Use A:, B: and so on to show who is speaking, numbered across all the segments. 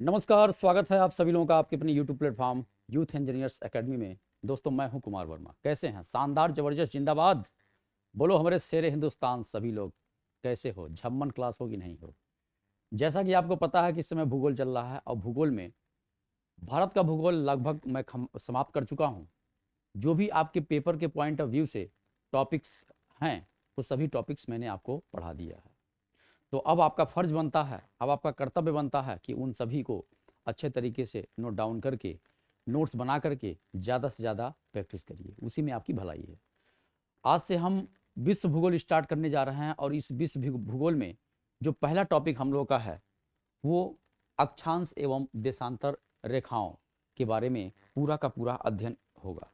A: नमस्कार, स्वागत है आप सभी लोगों का आपके अपने YouTube platform youth engineers academy में। दोस्तों, मैं हूं कुमार वर्मा। कैसे हैं? शानदार, जबरदस्त, जिंदाबाद। बोलो हमारे शेरे हिंदुस्तान। सभी लोग कैसे हो? झम्मन क्लास हो कि नहीं हो? जैसा कि आपको पता है कि इस समय भूगोल चल रहा है और भूगोल में भारत का भूगोल लगभग मैं समाप्त कर चुका हूं। जो भी आपके पेपर के पॉइंट ऑफ व्यू से टॉपिक्स हैं, वो सभी टॉपिक्स मैंने आपको पढ़ा दिया है। तो अब आपका फर्ज बनता है, अब आपका कर्तव्य बनता है कि उन सभी को अच्छे तरीके से नोट डाउन करके, नोट्स बना करके ज़्यादा से ज़्यादा प्रैक्टिस करिए। उसी में आपकी भलाई है। आज से हम विश्व भूगोल स्टार्ट करने जा रहे हैं और इस विश्व भूगोल में जो पहला टॉपिक हम लोग का है वो अक्षांश एवं देशांतर रेखाओं के बारे में पूरा का पूरा अध्ययन होगा।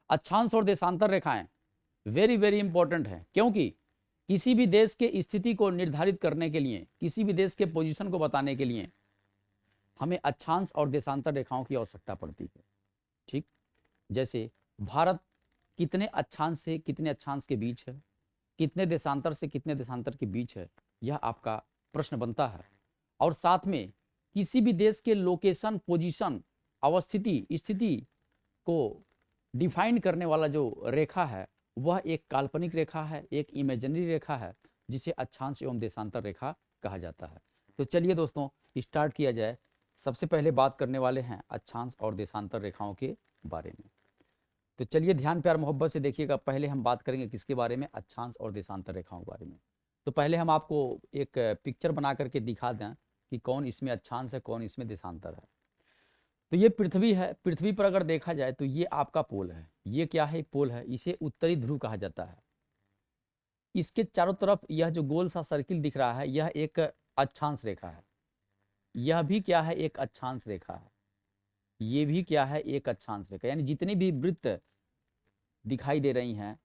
A: अक्षांश और देशांतर रेखाएं वेरी वेरी इंपॉर्टेंट है, क्योंकि किसी भी देश के स्थिति को निर्धारित करने के लिए, किसी भी देश के पोजीशन को बताने के लिए हमें अक्षांश और देशांतर रेखाओं की आवश्यकता पड़ती है। ठीक, जैसे भारत कितने अक्षांश से कितने अक्षांश के बीच है, कितने देशांतर से कितने देशांतर के बीच है, यह आपका प्रश्न बनता है। और साथ में किसी भी देश के लोकेशन, पोजीशन, अवस्थिति, स्थिति को डिफाइन करने वाला जो रेखा है वह एक काल्पनिक रेखा है, एक इमेजिनरी रेखा है, जिसे अक्षांश एवं देशांतर रेखा कहा जाता है। तो चलिए दोस्तों, स्टार्ट किया जाए। सबसे पहले बात करने वाले हैं अक्षांश और देशांतर रेखाओं के बारे में। तो चलिए ध्यान प्यार मोहब्बत से देखिएगा। पहले हम बात करेंगे किसके बारे में? अक्षांश और देशांतर रेखाओं के बारे में। तो पहले हम आपको एक पिक्चर बना करके दिखा दें कि कौन इसमें अक्षांश है, कौन इसमें देशांतर है। तो ये पृथ्वी है। पृथ्वी पर अगर देखा जाए तो ये आपका पोल है। ये क्या है? पोल है। इसे उत्तरी ध्रुव कहा जाता है। इसके चारों तरफ यह जो गोल सा सर्किल दिख रहा है, यह एक अक्षांश रेखा है। यह भी क्या है? एक अक्षांश रेखा है। ये भी क्या है? एक अक्षांश रेखा। यानी जितनी भी वृत्त दिखाई दे रही हैं,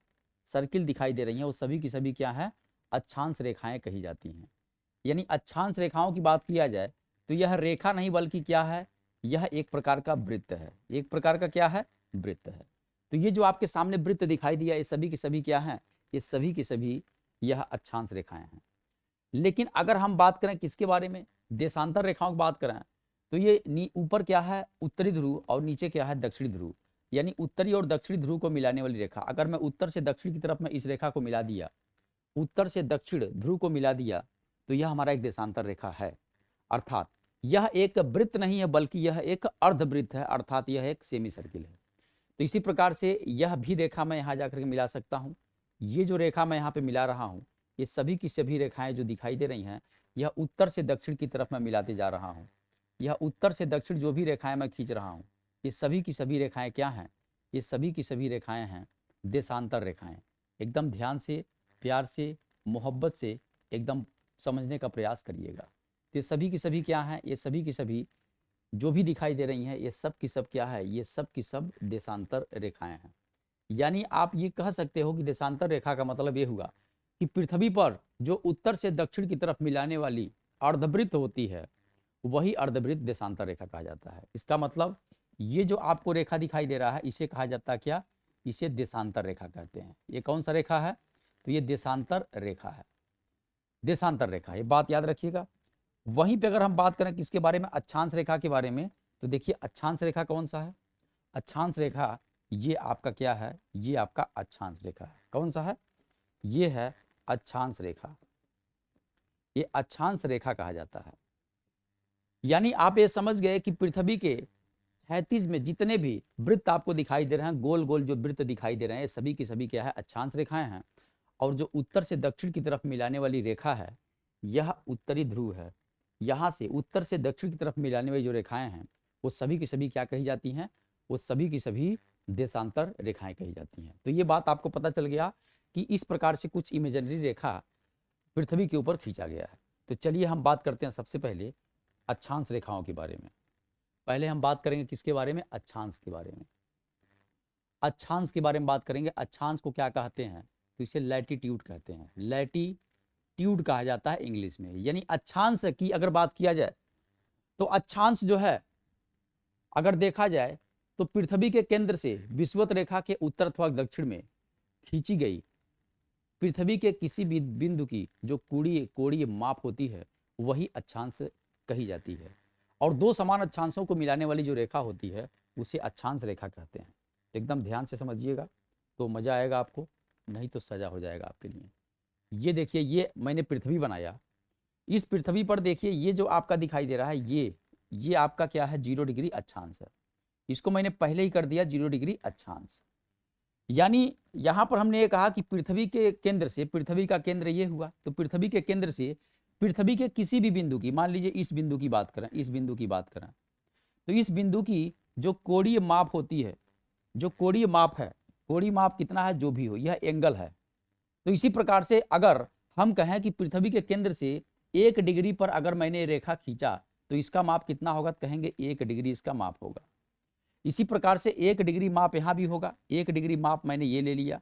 A: सर्किल दिखाई दे रही हैं, वो सभी की सभी क्या है? अक्षांश रेखाएं कही जाती हैं। यानी अक्षांश रेखाओं की बात किया जाए तो यह रेखा नहीं बल्कि क्या है? यह एक प्रकार का वृत्त है। एक प्रकार का क्या है? वृत्त है। तो ये जो आपके सामने वृत्त दिखाई दिया, ये सभी के सभी क्या है? ये सभी के सभी यह अक्षांश रेखाएं हैं। लेकिन अगर हम बात करें किसके बारे में? देशांतर रेखाओं की बात करें तो ये ऊपर क्या है? उत्तरी ध्रुव और नीचे क्या है? दक्षिणी ध्रुव। यानी उत्तरी और दक्षिणी ध्रुव को मिलाने वाली रेखा। अगर मैं उत्तर से दक्षिण की तरफ में इस रेखा को मिला दिया, उत्तर से दक्षिण ध्रुव को मिला दिया, तो यह हमारा एक देशांतर रेखा है। अर्थात यह एक वृत्त नहीं है बल्कि यह एक अर्धवृत्त है, अर्थात यह एक सेमी सर्किल है। तो इसी प्रकार से यह भी रेखा मैं यहाँ जाकर के मिला सकता हूँ। ये जो रेखा मैं यहाँ पे मिला रहा हूँ, ये सभी की सभी रेखाएं जो दिखाई दे रही हैं, यह उत्तर से दक्षिण की तरफ मैं मिलाते जा रहा हूँ। यह उत्तर से दक्षिण जो भी रेखाएं मैं खींच रहा हूँ, ये सभी की सभी रेखाएं क्या हैं? ये सभी की सभी रेखाएं हैं देशांतर रेखाएं। एकदम ध्यान से, प्यार से, मोहब्बत से एकदम समझने का प्रयास करिएगा। तो ये सभी की सभी क्या हैं? ये सभी की सभी जो भी दिखाई दे रही हैं, ये सब की सब क्या है? ये सब की सब देशांतर रेखाएं हैं। यानी आप ये कह सकते हो कि देशांतर रेखा का मतलब ये हुआ कि पृथ्वी पर जो उत्तर से दक्षिण की तरफ मिलाने वाली अर्धवृत्त होती है, वही अर्धवृत्त देशांतर रेखा कहा जाता है। इसका मतलब ये जो आपको रेखा दिखाई दे रहा है, इसे कहा जाता है क्या? इसे देशांतर रेखा कहते हैं। ये कौन सा रेखा है? तो ये देशांतर रेखा है। देशांतर रेखा, ये बात याद रखिएगा। वहीं पे अगर हम बात करें किसके बारे में? अक्षांश रेखा के बारे में, तो देखिए अक्षांश रेखा कौन सा है? अक्षांश रेखा ये आपका क्या है? ये आपका अक्षांश रेखा है। कौन सा है? ये है अक्षांश रेखा। ये अक्षांश रेखा कहा जाता है। यानी आप ये समझ गए कि पृथ्वी के 36 में जितने भी वृत्त आपको दिखाई दे रहे हैं, गोल गोल जो वृत्त दिखाई दे रहे हैं, ये सभी की सभी क्या है? अक्षांश रेखाएं हैं। और जो उत्तर से दक्षिण की तरफ मिलाने वाली रेखा है, यह उत्तरी ध्रुव है। यहाँ से उत्तर से दक्षिण की तरफ मिलाने वाली जो रेखाएं हैं, वो सभी की सभी क्या कही जाती हैं? वो सभी की सभी देशांतर रेखाएं कही जाती हैं। तो ये बात आपको पता चल गया कि इस प्रकार से कुछ इमेजिनरी रेखा पृथ्वी के ऊपर खींचा गया है। तो चलिए हम बात करते हैं सबसे पहले अक्षांश रेखाओं के बारे में। पहले हम बात करेंगे किसके बारे में? अक्षांश के बारे में। अक्षांश के बारे में बात करेंगे। अक्षांश को क्या कहते हैं? तो इसे लैटिट्यूड कहते हैं। लैटिट्यूड कहा जाता है इंग्लिश में। यानी अक्षांश की अगर बात किया जाए तो अक्षांश जो है, अगर देखा जाए तो पृथ्वी के केंद्र से विषुवत रेखा के उत्तर अथवा दक्षिण में खींची गई पृथ्वी के किसी भी बिंदु की जो कोणीय माप होती है, वही अक्षांश कही जाती है। और दो समान अक्षांशों को मिलाने वाली जो रेखा होती है उसे अक्षांश रेखा कहते हैं। एकदम ध्यान से समझिएगा तो मजा आएगा आपको, नहीं तो सजा हो जाएगा आपके लिए। ये देखिए, ये मैंने पृथ्वी बनाया, इस पृथ्वी पर देखिए ये जो आपका दिखाई दे रहा है ये आपका क्या है, 0 डिग्री अक्षांश है। इसको मैंने पहले ही कर दिया 0 डिग्री अक्षांश। यानी यहां पर हमने ये कहा कि पृथ्वी के केंद्र से, पृथ्वी का केंद्र ये हुआ, तो पृथ्वी के केंद्र से पृथ्वी के किसी भी बिंदु की, मान लीजिए इस बिंदु की बात करें, इस बिंदु की बात करें, तो इस बिंदु की जो कोणीय माप होती है, जो कोणीय माप है, कोणीय माप कितना है जो भी हो, यह एंगल है। तो इसी प्रकार से अगर हम कहें कि पृथ्वी के केंद्र से 1 डिग्री पर अगर मैंने रेखा खींचा तो इसका माप कितना होगा, तो कहेंगे 1 डिग्री इसका माप होगा। इसी प्रकार से 1 डिग्री माप यहां भी होगा, 1 डिग्री माप मैंने ये ले लिया।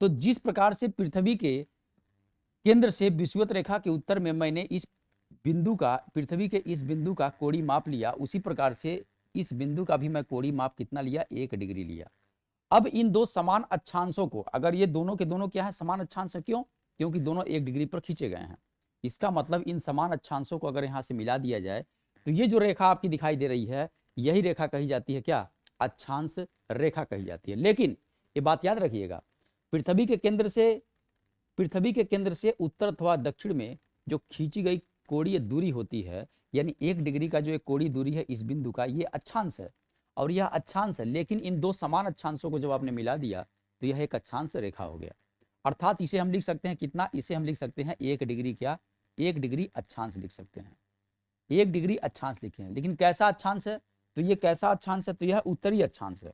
A: तो जिस प्रकार से पृथ्वी के केंद्र से विषुवत रेखा के उत्तर में मैंने इस बिंदु का, पृथ्वी के इस बिंदु का कोणीय माप लिया, उसी प्रकार से इस बिंदु का भी मैं कोणीय माप कितना लिया, 1 डिग्री लिया। अब इन दो समान अक्षांशों को, अगर ये दोनों के दोनों क्या है, समान अक्षांश है, क्यों, क्योंकि दोनों 1 डिग्री पर खींचे गए हैं। इसका मतलब इन समान अक्षांशों को अगर यहां से मिला दिया जाए तो ये जो रेखा आपकी दिखाई दे रही है, यही रेखा कही जाती है क्या, अक्षांश रेखा कही जाती है। लेकिन ये बात याद रखिएगा, पृथ्वी के केंद्र से उत्तर अथवा दक्षिण में जो खींची गई कोणीय दूरी होती है, यानी 1 डिग्री का जो एक कोणीय दूरी है इस बिंदु का, ये अक्षांश है और यह अक्षांश है। लेकिन इन दो समान अक्षांशों को जब आपने मिला दिया तो यह एक अक्षांश रेखा हो गया। अर्थात इसे हम लिख सकते हैं कितना, इसे हम लिख सकते हैं 1 डिग्री, क्या, 1 डिग्री अक्षांश लिख सकते हैं, 1 डिग्री अक्षांश लिखे हैं। लेकिन कैसा अक्षांश है, तो ये कैसा अक्षांश है, तो यह उत्तरी अक्षांश है।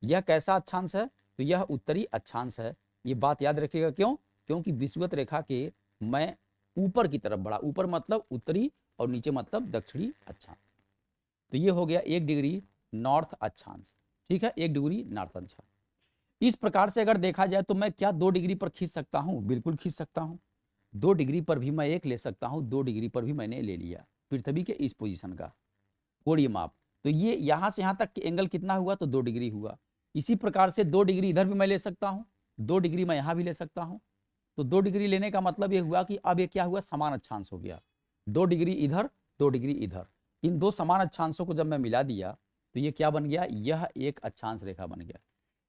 A: यह कैसा अक्षांश है, तो यह उत्तरी अक्षांश है। ये बात याद रखिएगा, क्यों, क्योंकि विषुवत रेखा के मैं ऊपर की तरफ बढ़ा, ऊपर मतलब उत्तरी और नीचे मतलब दक्षिणी अक्षांश। तो ये हो गया 1 डिग्री नॉर्थ अक्षांश, ठीक है, 1 डिग्री नॉर्थ अक्षांश। इस प्रकार से अगर देखा जाए तो मैं क्या 2 डिग्री पर खींच सकता हूं, बिल्कुल खींच सकता हूं। 2 डिग्री पर भी मैं एक ले सकता हूं, 2 डिग्री पर भी मैंने ले लिया पृथ्वी के इस पोजीशन का कोणीय माप। तो ये यहां से यहां तक एंगल कितना हुआ, तो 2 डिग्री हुआ। इसी प्रकार से 2 डिग्री इधर भी मैं ले सकता हूं, 2 डिग्री मैं यहां भी ले सकता हूं। तो 2 डिग्री लेने का मतलब ये हुआ कि अब ये क्या हुआ, समान अक्षांश हो गया। 2 डिग्री इधर, 2 डिग्री इधर, इन दो समान अक्षांशों को जब मैं मिला दिया तो ये क्या बन गया, यह एक अक्षांश रेखा बन गया।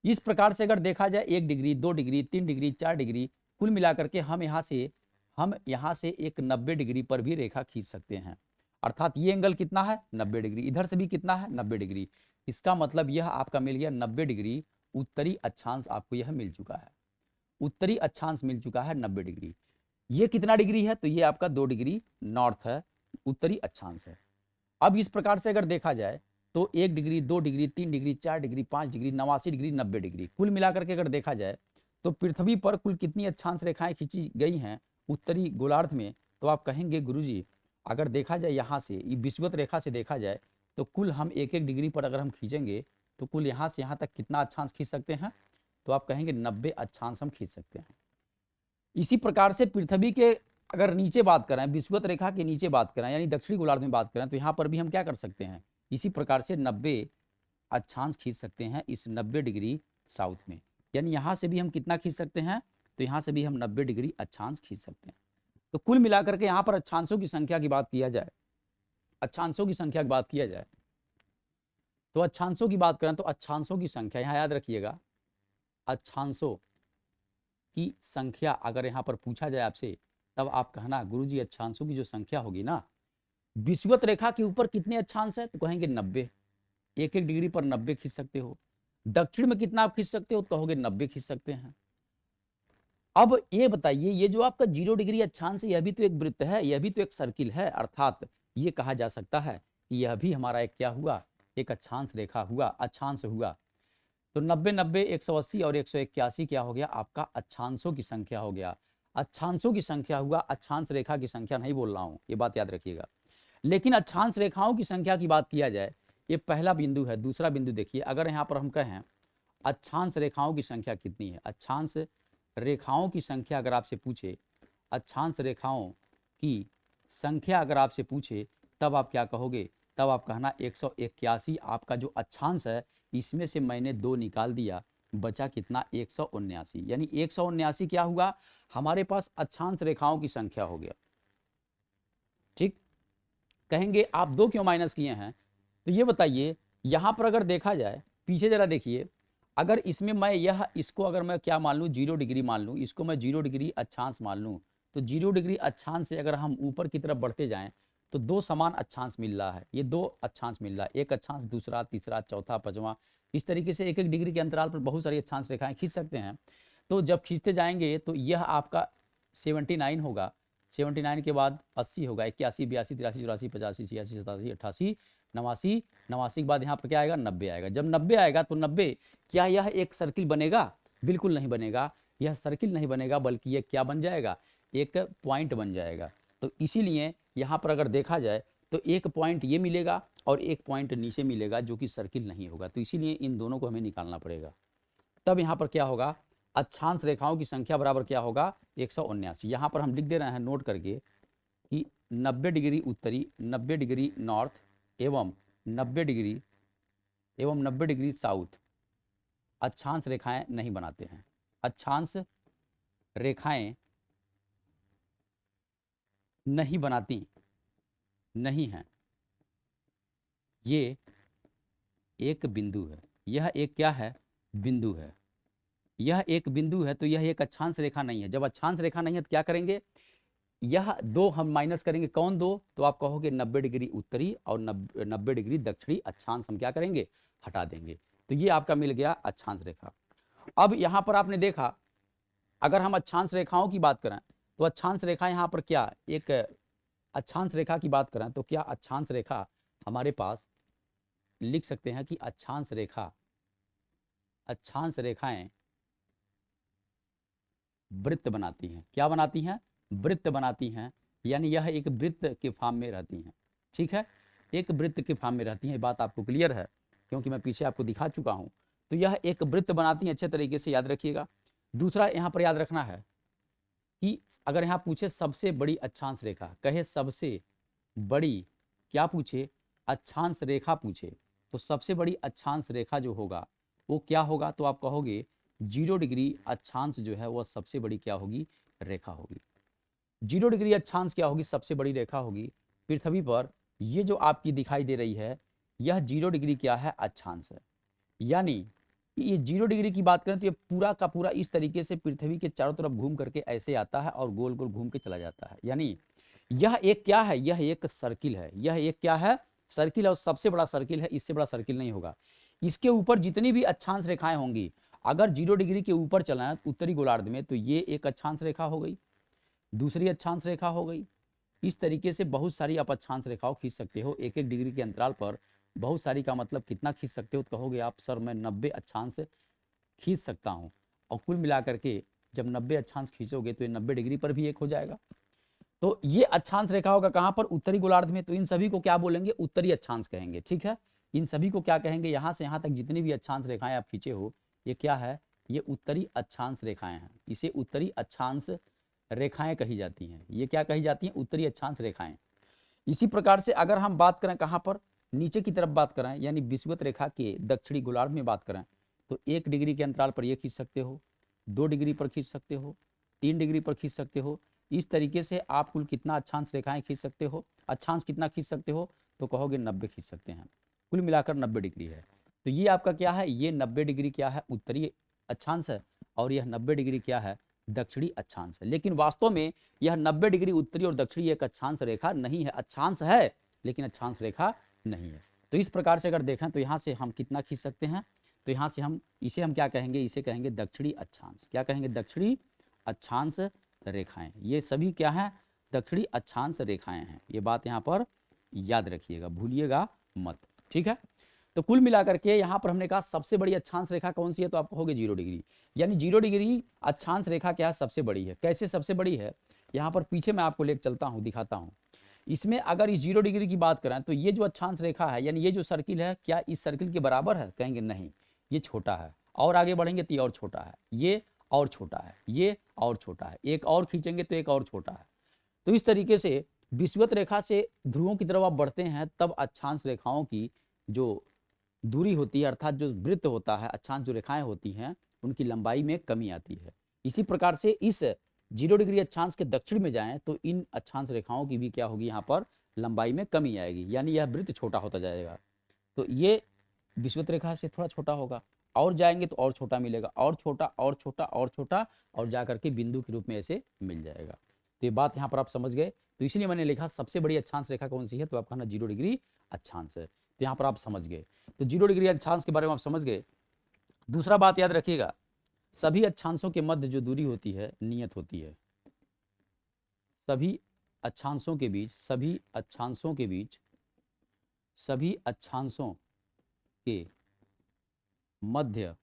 A: इस प्रकार से अगर देखा जाए 1 डिग्री, 2 डिग्री, 3 डिग्री, 4 डिग्री, कुल मिलाकर के हम यहाँ से एक 90 डिग्री पर भी रेखा खींच सकते हैं। अर्थात ये एंगल कितना है, 90 डिग्री, इधर से भी कितना है, 90 डिग्री। इसका मतलब यह आपका मिल गया 90 डिग्री उत्तरी अक्षांश, आपको यह मिल चुका है, उत्तरी अक्षांश मिल चुका है 90 डिग्री। ये कितना डिग्री है, तो ये आपका 2 डिग्री नॉर्थ है, उत्तरी अक्षांश है। अब इस प्रकार से अगर देखा जाए तो 1 degree, 2 degree, 3 degree, 4 degree, 5 degree, 89 degree, 90 degree, कुल मिलाकर के अगर देखा जाए तो पृथ्वी पर कुल कितनी अक्षांश रेखाएं खींची गई हैं उत्तरी गोलार्ध में, तो आप कहेंगे गुरुजी अगर देखा जाए यहाँ से विषुवत रेखा से देखा जाए तो कुल हम 1-1 डिग्री पर अगर हम खींचेंगे तो कुल यहाँ से यहाँ तक कितना अक्षांश खींच सकते हैं, तो आप कहेंगे 90 अक्षांश हम खींच सकते हैं। इसी प्रकार से पृथ्वी के अगर नीचे बात करें, विषुवत रेखा के नीचे बात करें, यानी दक्षिणी गोलार्ध में बात करें, तो यहाँ पर भी हम क्या कर सकते हैं, इसी प्रकार से 90 अक्षांश खींच सकते हैं इस 90 डिग्री साउथ में। यानी यहाँ से भी हम कितना खींच सकते हैं, तो यहाँ से भी हम 90 डिग्री अक्षांश खींच सकते हैं। तो कुल मिलाकर के यहाँ पर अक्षांशों की संख्या की बात किया जाए, अक्षांशों की संख्या की बात किया जाए तो अक्षांशों की बात करें तो अक्षांशों की संख्या, यहाँ याद रखिएगा, अक्षांशों की संख्या अगर यहाँ पर पूछा जाए आपसे तब आप कहना गुरुजी अक्षांशों की जो संख्या होगी ना, विषुवत रेखा के ऊपर कितने अक्षांश है, तो कहेंगे 90, 1-1 डिग्री पर 90 खींच सकते हो। दक्षिण में कितना आप खींच सकते हो, तो कहोगे 90 खींच सकते हैं। अब ये बताइए, ये जो आपका 0 डिग्री अक्षांश है, यह भी तो एक वृत्त है, यह भी तो एक सर्किल है। अर्थात ये कहा जा सकता है कि यह भी हमारा एक क्या हुआ, एक अक्षांश रेखा हुआ, अक्षांश हुआ। तो 90, 90, 180 और 181 क्या हो गया, आपका अक्षांशों की संख्या हो गया। अक्षांशों की संख्या हुआ, अक्षांश रेखा की संख्या नहीं बोल रहा हूं, ये बात याद रखिएगा। लेकिन अक्षांश रेखाओं की संख्या की बात किया जाए, ये पहला बिंदु है। दूसरा बिंदु देखिए, अगर यहाँ पर हम कहें अक्षांश रेखाओं की संख्या कितनी है, अक्षांश रेखाओं की संख्या अगर आपसे पूछे, अक्षांश रेखाओं की संख्या अगर आपसे पूछे, तब आप क्या कहोगे, तब आप कहना 181 आपका जो अक्षांश है, इसमें से मैंने 2 निकाल दिया, बचा कितना, 179। यानी 179 क्या हुआ, हमारे पास अक्षांश रेखाओं की संख्या हो गया। ठीक, कहेंगे आप 2 क्यों माइनस किए हैं? तो ये बताइए, यहाँ पर अगर देखा जाए, पीछे जरा देखिए, अगर इसमें मैं इसको अगर मैं क्या मान लूँ, 0 डिग्री मान लूँ, इसको मैं 0 डिग्री अक्षांश मान लूँ, तो 0 डिग्री अक्षांश से अगर हम ऊपर की तरफ बढ़ते जाएं तो 2 समान अक्षांश मिल रहा है, ये 2 अक्षांश मिल रहा है, एक अक्षांश दूसरा तीसरा चौथा पांचवा, इस तरीके से 1-1 डिग्री के अंतराल पर बहुत सारी अक्षांश रेखाएं खींच सकते हैं। तो जब खींचते जाएंगे तो यह आपका 79 होगा, 79 के बाद 80 होगा, 81 82 83 84 85 86 87 88 89, 89 के बाद यहाँ पर क्या आएगा, 90 आएगा। जब 90 आएगा तो 90, क्या यह एक सर्किल बनेगा? बिल्कुल नहीं बनेगा, यह सर्किल नहीं बनेगा, बल्कि यह क्या बन जाएगा, एक पॉइंट बन जाएगा। तो इसीलिए यहाँ पर अगर देखा जाए तो एक पॉइंट ये मिलेगा और एक पॉइंट नीचे मिलेगा जो कि सर्किल नहीं होगा। तो इसीलिए इन दोनों को हमें निकालना पड़ेगा। तब यहाँ पर क्या होगा, अक्षांश रेखाओं की संख्या बराबर क्या होगा, 179। यहाँ पर हम लिख दे रहे हैं नोट करके कि 90 डिग्री उत्तरी, 90 डिग्री नॉर्थ एवं 90 डिग्री साउथ अक्षांश रेखाएं नहीं बनाते हैं। अक्षांश रेखाएं नहीं बनाती नहीं हैं। ये एक बिंदु है, यह एक क्या है, बिंदु है, यह एक बिंदु है। तो यह एक अक्षांश रेखा नहीं है। जब अक्षांश रेखा नहीं है तो क्या करेंगे, यह 2 हम माइनस करेंगे। कौन 2? तो आप कहोगे 90 डिग्री उत्तरी और 90 डिग्री दक्षिणी अक्षांश हम क्या करेंगे, हटा देंगे। तो ये आपका मिल गया अक्षांश रेखा। अब यहाँ पर आपने देखा, अगर हम अक्षांश रेखाओं की बात करें तो अक्षांश रेखा यहाँ पर क्या, एक अक्षांश रेखा की बात करें तो क्या अक्षांश रेखा हमारे पास लिख सकते हैं कि अक्षांश रेखाएं वृत्त बनाती हैं। क्या बनाती हैं, वृत्त बनाती हैं, यानी यह एक वृत्त के फॉर्म में रहती हैं। ठीक है, एक वृत्त के फॉर्म में रहती हैं, बात आपको क्लियर है क्योंकि मैं पीछे आपको दिखा चुका हूं। तो यह एक वृत्त बनाती हैं, अच्छे तरीके से याद रखिएगा। दूसरा यहाँ पर याद रखना है कि अगर यहाँ पूछे सबसे बड़ी अक्षांश रेखा, कहे सबसे बड़ी क्या पूछे, अक्षांश रेखा पूछे, तो सबसे बड़ी अक्षांश रेखा जो होगा वो क्या होगा, तो आप कहोगे 0 डिग्री अक्षांश जो है वह सबसे बड़ी क्या होगी, रेखा होगी। 0 डिग्री अक्षांश क्या होगी, सबसे बड़ी रेखा होगी। पृथ्वी पर ये जो आपकी दिखाई दे रही है यह 0 डिग्री क्या है, अक्षांश है। यानी ये 0 डिग्री की बात करें तो ये पूरा का पूरा इस तरीके से पृथ्वी के चारों तरफ घूम करके ऐसे आता है और गोल गोल घूम के चला जाता है। यानी यह एक क्या है, यह एक सर्किल है, यह एक क्या है, सर्किल है, और सबसे बड़ा सर्किल है, इससे बड़ा सर्किल नहीं होगा। इसके ऊपर जितनी भी अक्षांश रेखाएं होंगी, अगर 0 डिग्री के ऊपर चलाएं उत्तरी गोलार्ध में, तो ये एक अक्षांश रेखा हो गई, दूसरी अक्षांश रेखा हो गई। इस तरीके से बहुत सारी आप अक्षांश रेखाओं खींच सकते हो 1-1 डिग्री के अंतराल पर। बहुत सारी का मतलब कितना खींच सकते हो, तो कहोगे आप सर मैं 90 अक्षांश खींच सकता हूँ। और कुल मिलाकर के जब 90 अक्षांश खींचोगे तो ये 90 डिग्री पर भी एक हो जाएगा। तो ये अक्षांश रेखा होगा कहाँ पर, उत्तरी गोलार्ध में। तो इन सभी को क्या बोलेंगे, उत्तरी अक्षांश कहेंगे। ठीक है, इन सभी को क्या कहेंगे, यहाँ से यहाँ तक जितनी भी अक्षांश रेखाएं आप खींचे हो, ये क्या है, ये उत्तरी अक्षांश रेखाएं हैं। इसे उत्तरी अक्षांश रेखाएं कही जाती हैं। ये क्या कही जाती हैं, उत्तरी अक्षांश रेखाएं। इसी प्रकार से अगर हम बात करें कहाँ पर, नीचे की तरफ बात करें, यानी विषुवत रेखा के दक्षिणी गोलार्ध में बात करें, तो 1 डिग्री के अंतराल पर ये खींच सकते हो, 2 डिग्री पर खींच सकते हो, 3 डिग्री पर खींच सकते हो। इस तरीके से आप कुल कितना अक्षांश रेखाएं खींच सकते हो, अक्षांश कितना खींच सकते हो, तो कहोगे 90 खींच सकते हैं। कुल मिलाकर 90 डिग्री है। तो ये आपका क्या है, ये 90 डिग्री क्या है, उत्तरी अक्षांश है, और यह 90 डिग्री क्या है, दक्षिणी अक्षांश है। लेकिन वास्तव में यह 90 डिग्री उत्तरी और दक्षिणी एक अक्षांश रेखा नहीं है, अक्षांश है लेकिन अक्षांश रेखा नहीं है। तो इस प्रकार से अगर देखें तो यहाँ से हम कितना खींच सकते हैं, तो यहाँ से हम इसे हम क्या कहेंगे, इसे कहेंगे दक्षिणी अक्षांश। क्या कहेंगे, दक्षिणी अक्षांश रेखाएं। ये सभी क्या हैं, दक्षिणी अक्षांश रेखाएं हैं। ये बात यहाँ पर याद रखिएगा, भूलिएगा मत। ठीक है, तो कुल मिलाकर के यहाँ पर हमने कहा सबसे बड़ी अक्षांश रेखा कौन सी है, तो आप कहोगे 0 डिग्री। यानी 0 डिग्री अक्षांश रेखा क्या है, सबसे बड़ी है। कैसे सबसे बड़ी है, यहाँ पर पीछे मैं आपको लेकर चलता हूँ, दिखाता हूँ। इसमें अगर इस 0 डिग्री की बात करें तो ये जो अक्षांश रेखा है, यानी ये जो सर्किल है, क्या इस सर्किल के बराबर है, कहेंगे नहीं, ये छोटा है। और आगे बढ़ेंगे तो ये और छोटा है, ये और छोटा है, ये और छोटा है, एक और खींचेंगे तो एक और छोटा है। तो इस तरीके से विषुवत रेखा से ध्रुवों की तरफ आप बढ़ते हैं, तब अक्षांश रेखाओं की जो दूरी होती है, अर्थात जो वृत्त होता है, अक्षांश जो रेखाएं होती हैं, उनकी लंबाई में कमी आती है। इसी प्रकार से इस 0 डिग्री अक्षांश के दक्षिण में जाएं तो इन अक्षांश रेखाओं की भी क्या होगी, यहाँ पर लंबाई में कमी आएगी, यानी यह वृत्त छोटा होता जाएगा। तो ये विषुवत रेखा से थोड़ा छोटा होगा, और जाएंगे तो और छोटा मिलेगा, और छोटा और छोटा और छोटा, और जा करके बिंदु के रूप में ऐसे मिल जाएगा। तो ये बात यहाँ पर आप समझ गए। तो इसलिए मैंने लिखा सबसे बड़ी अक्षांश रेखा कौन सी है, तो आप कहना 0 डिग्री अक्षांश है। तो यहाँ पर आप समझ गए, तो 0 डिग्री अक्षांश के बारे में आप समझ गए। दूसरा बात याद रखिएगा, सभी अक्षांशों के मध्य जो दूरी होती है नियत होती है। सभी अक्षांशों के बीच, सभी अक्षांशों के बीच, सभी अक्षांशों के मध्य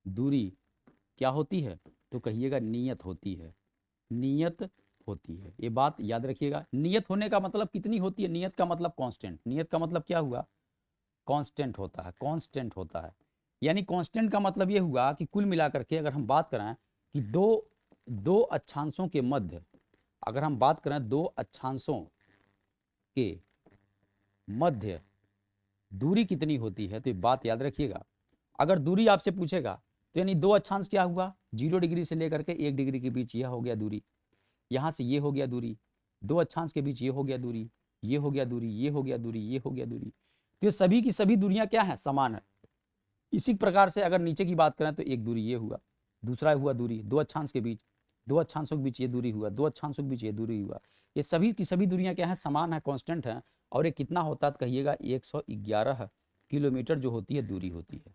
A: दूरी क्या होती है, तो कहिएगा नियत होती है। नियत होती है, ये बात याद रखिएगा। नियत होने का मतलब कितनी होती है, नियत का मतलब कांस्टेंट। नियत का मतलब क्या हुआ, कांस्टेंट होता है, कांस्टेंट होता है। यानी कांस्टेंट का मतलब ये हुआ कि कुल मिलाकर के अगर हम बात करें कि दो अक्षांशों के मध्य, अगर हम बात करें दो अक्षांशों के मध्य दूरी कितनी होती है, तो ये बात याद रखिएगा। अगर दूरी आपसे पूछेगा तो यानी दो अक्षांश क्या हुआ, 0 डिग्री से लेकर के 1 डिग्री के बीच यह हो गया दूरी, यहाँ से ये हो गया दूरी, दो अक्षांश के बीच ये हो गया दूरी, ये हो गया दूरी, ये हो गया दूरी, ये हो गया दूरी। तो ये सभी की सभी दूरियां क्या हैं, समान है। इसी प्रकार से अगर नीचे की बात करें तो एक दूरी ये हुआ, दूसरा हुआ दूरी दो अक्षांश के बीच, दो अक्षांशों के बीच ये दूरी हुआ, दो अक्षांशों के बीच ये दूरी हुआ। ये सभी की सभी दूरियां क्या हैं, समान है, कांस्टेंट है। और ये कितना होता है, कहिएगा 111 किलोमीटर जो होती है दूरी होती है।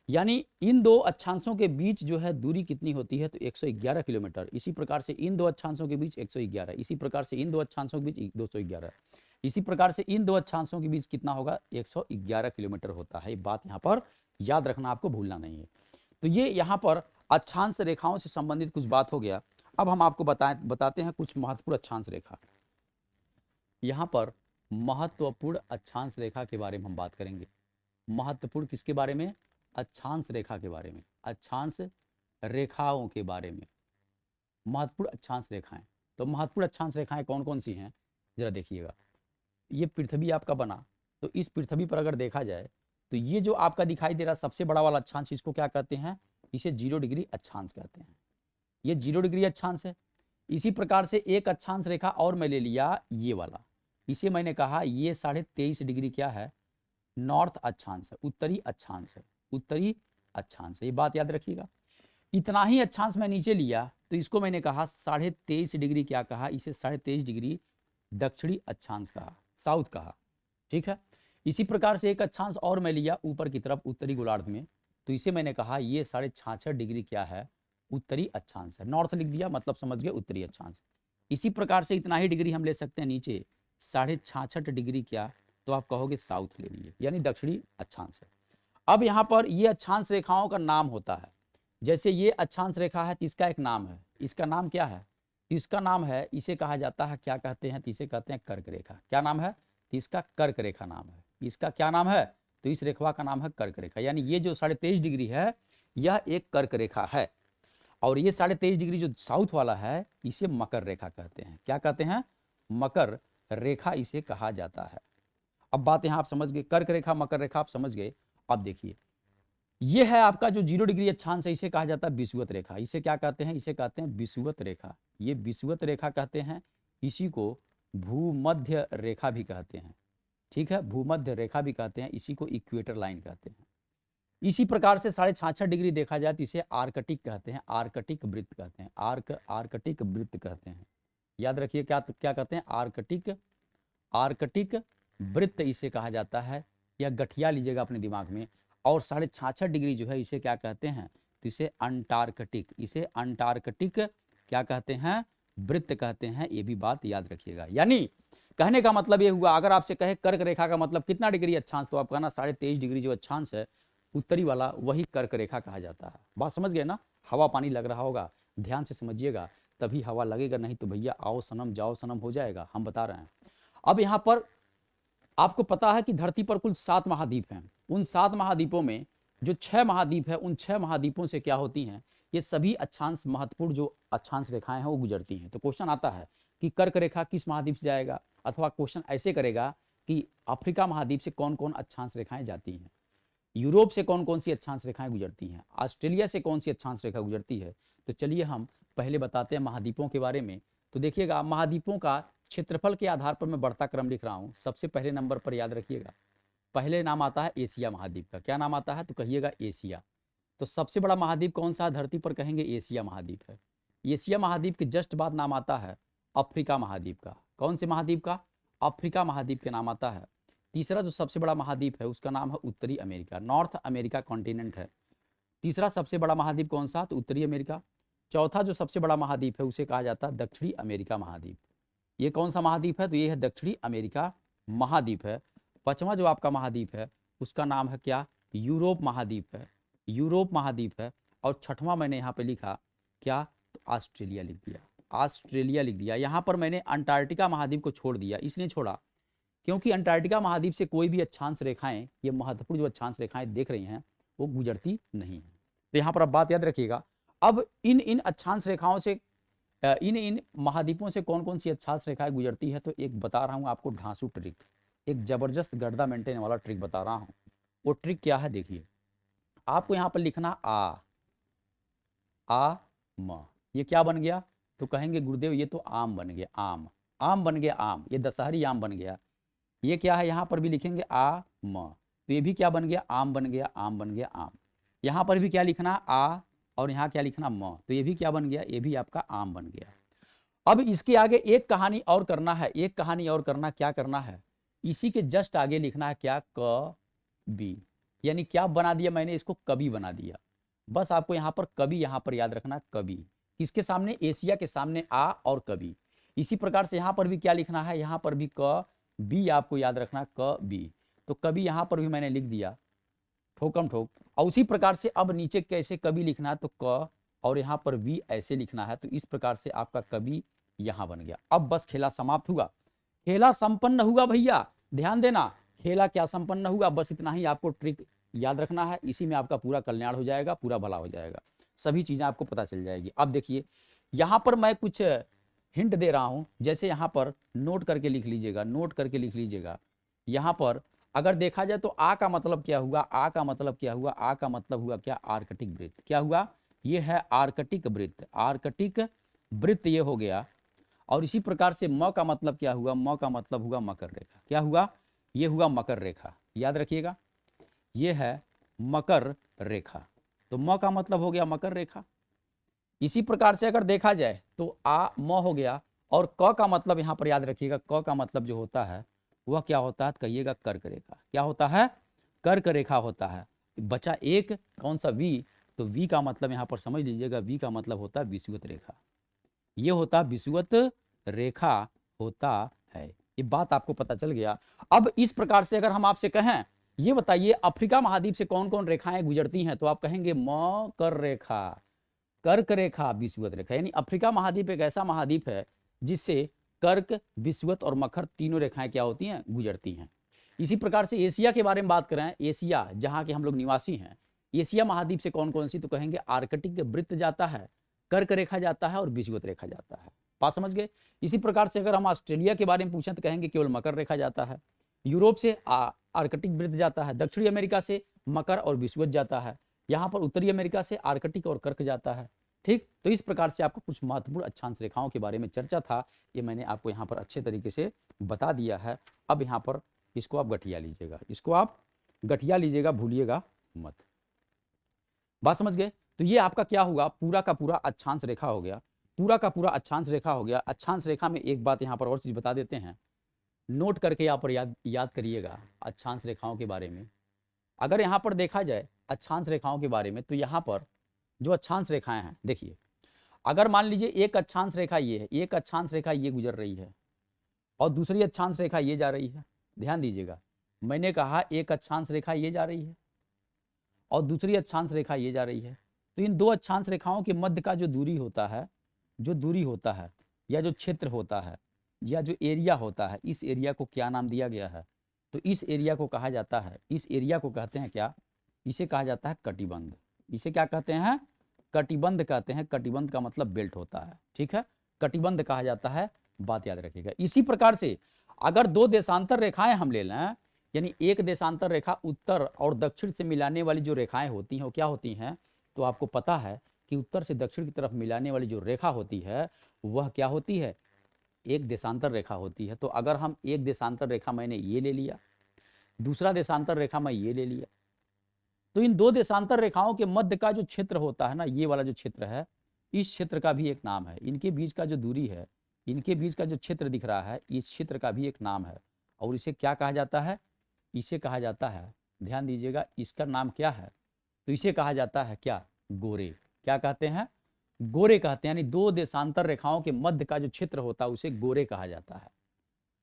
A: यानी इन दो अक्षांशों के बीच जो है दूरी कितनी होती है, तो 111 किलोमीटर। इसी प्रकार से इन दो अक्षांशों के बीच 111, इसी प्रकार से इन दो अक्षांशों के बीच 211, इसी प्रकार से इन दो अक्षांशों के बीच कितना होगा, 111 किलोमीटर होता है। ये बात यहाँ पर याद रखना, आपको भूलना नहीं है। तो ये यहाँ पर अक्षांश रेखाओं से संबंधित कुछ बात हो गया। अब हम आपको बताते हैं कुछ महत्वपूर्ण अक्षांश रेखा। यहाँ पर महत्वपूर्ण अक्षांश रेखा के बारे में हम बात करेंगे। महत्वपूर्ण किसके बारे में, अक्षांश रेखा के बारे में, अक्षांश रेखाओं के बारे में। महत्वपूर्ण अक्षांश रेखाएं, तो महत्वपूर्ण अक्षांश रेखाएं कौन कौन सी हैं, जरा देखिएगा। ये पृथ्वी आपका बना, तो इस पृथ्वी पर अगर देखा जाए तो ये जो आपका दिखाई दे रहा सबसे बड़ा वाला अक्षांश, इसको क्या कहते हैं, इसे 0 डिग्री अक्षांश कहते हैं। ये 0 डिग्री अक्षांश है। इसी प्रकार से एक अक्षांश रेखा और मैं ले लिया, ये वाला, इसे मैंने कहा ये 23.5 डिग्री क्या है, नॉर्थ अक्षांश है, उत्तरी अक्षांश है, उत्तरी अक्षांश है। ये बात याद रखिएगा। इतना ही अक्षांश मैं नीचे लिया तो इसको मैंने कहा 23.5 डिग्री क्या कहा, इसे 23.5 डिग्री दक्षिणी अक्षांश कहा, साउथ कहा, ठीक है। इसी प्रकार से एक अक्षांश और मैं लिया ऊपर की तरफ उत्तरी गोलार्ध में, तो इसे मैंने कहा ये 66.5 डिग्री क्या है, उत्तरी अक्षांश है। नॉर्थ लिख दिया, मतलब समझ गए उत्तरी अक्षांश। इसी प्रकार से इतना ही डिग्री हम ले सकते हैं नीचे, 66.5 डिग्री क्या, तो आप कहोगे साउथ ले लिए, यानी दक्षिणी अक्षांश है। अब यहाँ पर ये अक्षांश रेखाओं का नाम होता है। जैसे ये अक्षांश रेखा है तो इसका एक नाम है, इसका नाम क्या है, इसका नाम है, इसे कहा जाता है, क्या कहते हैं, तो इसे कहते हैं कर्क रेखा। क्या नाम है, तो इसका कर्क रेखा नाम है। इसका क्या नाम है, तो इस रेखा का नाम है कर्क रेखा। यानी ये जो 23.5 डिग्री है यह एक कर्क रेखा है, और ये 23.5 डिग्री जो साउथ वाला है इसे मकर रेखा कहते हैं। क्या कहते हैं, मकर रेखा इसे कहा जाता है। अब बात यहाँ आप समझ गए, कर्क रेखा मकर रेखा आप समझ गए। अब देखिए ये है आपका जो 0 डिग्री अक्षांश है, इसे कहा जाता है विषुवत रेखा। इसे क्या कहते हैं, इसे कहते हैं विषुवत रेखा। ये विषुवत रेखा कहते हैं। इसी को भूमध्य रेखा भी कहते हैं, ठीक है, भूमध्य रेखा भी कहते हैं। इसी को इक्वेटर लाइन कहते हैं। इसी प्रकार से 66.5 डिग्री देखा जाए तो इसे आर्कटिक कहते हैं, आर्कटिक वृत्त कहते हैं, आर्कटिक वृत्त कहते हैं। याद रखिए क्या क्या कहते हैं, आर्कटिक, आर्कटिक वृत्त इसे कहा जाता है, या गठिया लीजिएगा अपने दिमाग में। और 66.5 डिग्री जो है इसे क्या कहते हैं, तो इसे अंटार्कटिक, इसे अंटार्कटिक क्या कहते हैं, वृत्त कहते हैं। ये भी बात याद रखिएगा। यानी कहने का मतलब ये हुआ, अगर आपसे कहे कर्क रेखा का मतलब कितना डिग्री अक्षांश, तो आप कहना 23.5 डिग्री जो अक्षांश है उत्तरी वाला, वही कर्क रेखा कहा जाता है। बात समझ गए ना। हवा पानी लग रहा होगा, ध्यान से समझिएगा, तभी हवा लगेगा, नहीं तो भैया आओ सनम जाओ सनम हो जाएगा, हम बता रहे हैं। अब यहाँ पर आपको पता है कि धरती पर कुल 7 महाद्वीप हैं। उन 7 महाद्वीपों में जो 6 महाद्वीप है, उन 6 महाद्वीपों से क्या होती हैं, ये सभी अक्षांश, महत्वपूर्ण जो अक्षांश रेखाएं हैं वो गुजरती हैं। तो क्वेश्चन आता है कि कर्क रेखा किस महाद्वीप से जाएगा, अथवा क्वेश्चन ऐसे करेगा कि अफ्रीका महाद्वीप से कौन कौन अक्षांश रेखाएं जाती हैं, यूरोप से कौन कौन सी अक्षांश रेखाएं गुजरती हैं, ऑस्ट्रेलिया से कौन सी अक्षांश रेखा गुजरती है। तो चलिए हम पहले बताते हैं महाद्वीपों के बारे में। तो देखिएगा महाद्वीपों का क्षेत्रफल के आधार पर मैं बढ़ता क्रम लिख रहा हूं। सबसे पहले नंबर पर याद रखिएगा, पहले नाम आता है एशिया महाद्वीप का। क्या नाम आता है? तो कहिएगा एशिया। तो सबसे बड़ा महाद्वीप कौन सा है धरती पर? कहेंगे एशिया महाद्वीप है। एशिया महाद्वीप के जस्ट बाद नाम आता है अफ्रीका महाद्वीप का। कौन से महाद्वीप का? अफ्रीका महाद्वीप के नाम आता है। तीसरा जो सबसे बड़ा महाद्वीप है उसका नाम है उत्तरी अमेरिका, नॉर्थ अमेरिका कॉन्टिनेंट है। तीसरा सबसे बड़ा महाद्वीप कौन सा? तो उत्तरी अमेरिका। चौथा जो सबसे बड़ा महाद्वीप है उसे कहा जाता है दक्षिणी अमेरिका महाद्वीप। ये कौन सा महाद्वीप है? तो ये है दक्षिणी अमेरिका महाद्वीप है। पांचवा जो आपका महाद्वीप है उसका नाम है क्या? यूरोप महाद्वीप है, यूरोप महाद्वीप है। और छठवां मैंने यहाँ पे लिखा क्या? तो ऑस्ट्रेलिया लिख दिया, ऑस्ट्रेलिया लिख दिया। यहाँ पर मैंने अंटार्कटिका महाद्वीप को छोड़ दिया, इसलिए छोड़ा क्योंकि अंटार्कटिका महाद्वीप से कोई भी अक्षांश रेखाएं, ये महत्वपूर्ण जो अक्षांश रेखाएं देख रही हैं वो गुजरती नहीं है। तो यहाँ पर अब बात याद रखिएगा। अब इन अक्षांश रेखाओं से इन महाद्वीपों से कौन कौन सी अक्षांश रेखाएं गुजरती है, तो एक बता रहा हूँ आपको ढांसू ट्रिक, एक जबरदस्त गर्दा मेंटेन वाला ट्रिक बता रहा हूँ। वो ट्रिक क्या है देखिए, आपको यहाँ पर लिखना आ म। ये क्या बन गया? तो कहेंगे गुरुदेव ये तो आम बन गया, आम, आम बन गया, आम, ये दशहरी आम बन गया। ये क्या है? यहाँ पर भी लिखेंगे आ म, तो ये भी क्या बन गया? आम बन गया, आम बन गया, आम। यहाँ पर भी क्या लिखना? आ, और यहाँ क्या लिखना? म, तो ये भी क्या बन गया? ये भी आपका आम बन गया। अब इसके आगे एक कहानी और करना है, एक कहानी और करना, क्या करना है? इसी के जस्ट आगे लिखना है क्या? क बी, यानी क्या बना दिया मैंने? इसको कवि बना दिया। बस आपको यहाँ पर कवि यहाँ पर याद रखना, कवि। किसके सामने? एशिया के सामने आ और कवि। इसी प्रकार से यहाँ पर भी क्या लिखना है? यहाँ पर भी क बी आपको याद रखना, क बी। तो कवि यहाँ पर भी मैंने लिख दिया ठोकम ठोक। और उसी प्रकार से अब नीचे कैसे कवि लिखना है? तो क और यहाँ पर वी ऐसे लिखना है। तो इस प्रकार से आपका कवि यहाँ बन गया। अब बस खेला समाप्त हुआ, खेला संपन्न हुआ भैया। ध्यान देना, खेला क्या संपन्न हुआ, बस इतना ही आपको ट्रिक याद रखना है। इसी में आपका पूरा कल्याण हो जाएगा, पूरा भला हो जाएगा, सभी चीजें आपको पता चल जाएगी। अब देखिए यहाँ पर मैं कुछ हिंट दे रहा हूं, जैसे यहाँ पर नोट करके लिख लीजिएगा, नोट करके लिख लीजिएगा। यहाँ पर अगर देखा जाए तो आ का मतलब क्या हुआ? आ का मतलब क्या हुआ? आ का मतलब हुआ क्या? आर्कटिक वृत्त। क्या हुआ? ये है आर्कटिक वृत्त, आर्कटिक वृत्त ये हो गया। और इसी प्रकार से म का मतलब क्या हुआ? म का मतलब हुआ मकर रेखा। क्या हुआ? ये हुआ मकर रेखा, याद रखिएगा, ये है मकर रेखा। तो म का मतलब हो गया मकर रेखा। इसी प्रकार से अगर देखा जाए तो आ म हो गया, और क का मतलब यहाँ पर याद रखिएगा, क का मतलब जो होता है वह क्या होता है? कहिएगा कर्क रेखा। क्या होता है? कर्क रेखा होता है। बचा एक, कौन सा? वी। तो वी का मतलब यहाँ पर समझ लीजिएगा, वी का मतलब होता है विषुवत रेखा। ये होता विषुवत रेखा होता है। ये बात आपको पता चल गया। अब इस प्रकार से अगर हम आपसे कहें ये बताइए अफ्रीका महाद्वीप से कौन कौन रेखाएं गुजरती हैं, तो आप कहेंगे मकर रेखा, कर्क रेखा, विषुवत रेखा। यानी अफ्रीका महाद्वीप एक ऐसा महाद्वीप है जिससे कर्क, विषुवत और मकर तीनों रेखाएं क्या होती हैं? गुजरती हैं। इसी प्रकार से एशिया के बारे में बात करें, एशिया जहां के हम लोग निवासी हैं, एशिया महाद्वीप से कौन कौन सी? तो कहेंगे आर्कटिक वृत्त जाता है, कर्क रेखा जाता है और विषुवत रेखा जाता है। बात समझ गए? इसी प्रकार से अगर हम ऑस्ट्रेलिया के बारे में पूछें तो कहेंगे केवल मकर रेखा जाता है। यूरोप से आर्कटिक वृत्त जाता है, दक्षिणी अमेरिका से मकर और विषुवत जाता है, यहाँ पर उत्तरी अमेरिका से आर्कटिक और कर्क जाता है। ठीक, तो इस प्रकार से आपको कुछ महत्वपूर्ण अक्षांश रेखाओं के बारे में चर्चा था, ये मैंने आपको यहाँ पर अच्छे तरीके से बता दिया है। अब यहाँ पर इसको आप गठिया लीजिएगा, इसको आप गठिया लीजिएगा, भूलिएगा मत। बात समझ गए? तो ये आपका क्या हुआ? पूरा का पूरा अक्षांश रेखा हो गया, पूरा का पूरा अक्षांश रेखा हो गया। अक्षांश रेखा में एक बात यहाँ पर और चीज बता देते हैं, नोट करके यहाँ पर याद करिएगा अक्षांश रेखाओं के बारे में। अगर यहाँ पर देखा जाए अक्षांश रेखाओं के बारे में, तो यहाँ पर जो अक्षांश रेखाएं हैं देखिए, अगर मान लीजिए एक अक्षांश रेखा ये है, एक अक्षांश रेखा ये गुजर रही है और दूसरी अक्षांश रेखा ये जा रही है। ध्यान दीजिएगा, मैंने कहा एक अक्षांश रेखा ये जा रही है और दूसरी अक्षांश रेखा ये जा रही है। तो इन दो अक्षांश रेखाओं के मध्य का जो दूरी होता है, जो दूरी होता है या जो क्षेत्र होता है या जो एरिया होता है, इस एरिया को क्या नाम दिया गया है? तो इस एरिया को कहा जाता है, इस एरिया को कहते हैं क्या? इसे कहा जाता है कटिबंध। इसे क्या कहते हैं? कटिबंध कहते हैं। कटिबंध का मतलब बेल्ट होता है, ठीक है, कटिबंध कहा जाता है। बात याद रखिएगा। इसी प्रकार से अगर दो देशांतर रेखाएं हम ले लें, यानी एक देशांतर रेखा उत्तर और दक्षिण से मिलाने वाली जो रेखाएं होती हैं वो क्या होती हैं? तो आपको पता है कि उत्तर से दक्षिण की तरफ मिलाने वाली जो रेखा होती है वह क्या होती है? एक देशांतर रेखा होती है। तो अगर हम एक देशांतर रेखा मैंने ये ले लिया, दूसरा देशांतर रेखा मैं ये ले लिया, तो इन दो देशांतर रेखाओं के मध्य का जो क्षेत्र होता है ना, ये वाला जो क्षेत्र है, इस क्षेत्र का भी एक नाम है। इनके बीच का जो दूरी है, इनके बीच का जो क्षेत्र दिख रहा है, इस क्षेत्र का भी एक नाम है। और इसे क्या कहा जाता है? इसे कहा जाता है, ध्यान दीजिएगा, इसका नाम क्या है? तो इसे कहा जाता है क्या? गोरे। क्या कहते हैं? गोरे कहते हैं। यानी दो देशांतर रेखाओं के मध्य का जो क्षेत्र होता है उसे गोरे कहा जाता है,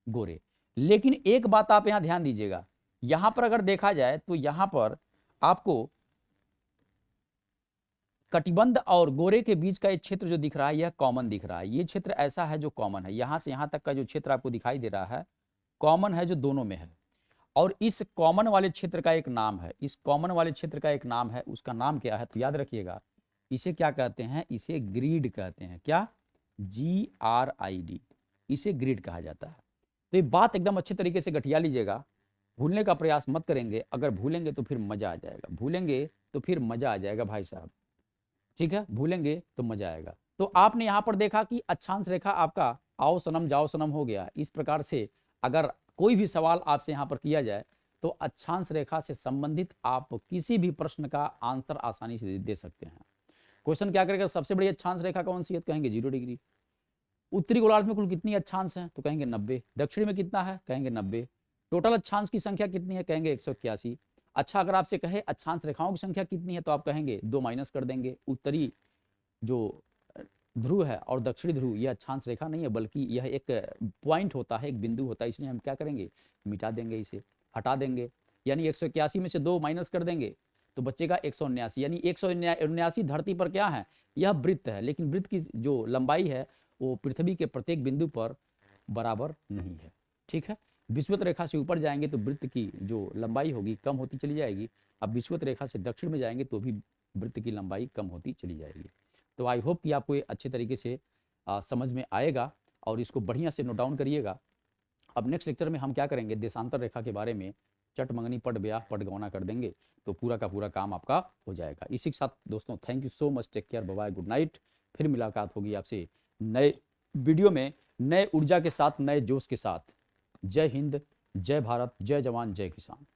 A: गोरे। लेकिन एक बात आप यहां ध्यान दीजिएगा, यहां पर अगर देखा जाए तो यहां पर आपको कटिबंध और गोरे के बीच का एक क्षेत्र जो दिख रहा है, यह कॉमन दिख रहा है। ये क्षेत्र ऐसा है जो कॉमन है, यहां से यहां तक का जो क्षेत्र आपको दिखाई दे रहा है, कॉमन है, जो दोनों में है। और इस कॉमन वाले क्षेत्र का एक नाम है, इस कॉमन वाले क्षेत्र का एक नाम है, उसका नाम क्या है? तो याद रखिएगा, इसे क्या कहते हैं? इसे ग्रिड कहते हैं। क्या? GRID, इसे ग्रिड कहा जाता है। तो ये बात एकदम अच्छे तरीके से गठिया लीजिएगा, भूलने का प्रयास मत करेंगे। अगर भूलेंगे तो फिर मजा आ जाएगा, भूलेंगे तो फिर मजा आ जाएगा भाई साहब, ठीक है? भूलेंगे तो मजा आएगा। तो आपने यहां पर देखा कि अक्षांश रेखा आपका आओ सनम जाओ सनम हो गया। इस प्रकार से अगर कोई भी सवाल आपसे यहां पर किया जाए तो अक्षांश रेखा से संबंधित आप किसी भी प्रश्न का आंसर आसानी से दे सकते हैं। क्वेश्चन क्या करेगा? सबसे बड़ी अक्षांश रेखा कौन सी है? तो कहेंगे 0 डिग्री। उत्तरी गोलार्ध में कुल कितनी अक्षांश है? तो कहेंगे 90। दक्षिण में कितना है? कहेंगे 90। टोटल अक्षांश की संख्या कितनी है? कहेंगे 181। अच्छा, अगर आपसे कहे अक्षांश रेखाओं की संख्या कितनी है, तो आप कहेंगे 2 माइनस कर देंगे। उत्तरी जो ध्रुव है और दक्षिणी ध्रुव, यह अक्षांश रेखा नहीं है, बल्कि यह एक पॉइंट होता है, एक बिंदु होता है। इसलिए हम क्या करेंगे? मिटा देंगे, इसे हटा देंगे। यानी 181 में से 2 माइनस कर देंगे तो बचेगा 179। यानी 179 धरती पर क्या है? यह वृत्त है, लेकिन वृत्त की जो लंबाई है वो पृथ्वी के प्रत्येक बिंदु पर बराबर नहीं है, ठीक है? विषुवत रेखा से ऊपर जाएंगे तो वृत्त की जो लंबाई होगी कम होती चली जाएगी। अब विषुवत रेखा से दक्षिण में जाएंगे तो भी वृत्त की लंबाई कम होती चली जाएगी। तो आई होप कि आपको ये अच्छे तरीके से समझ में आएगा और इसको बढ़िया से नोट डाउन करिएगा। अब नेक्स्ट लेक्चर में हम क्या करेंगे? देशांतर रेखा के बारे में चट मंगनी पट ब्याह पट गौना कर देंगे, तो पूरा का पूरा काम आपका हो जाएगा। इसी के साथ दोस्तों, thank you so much, take care, bye bye, good night. फिर मुलाकात होगी आपसे नए वीडियो में, नए ऊर्जा के साथ, नए जोश के साथ। जय हिंद, जय भारत, जय जवान, जय किसान।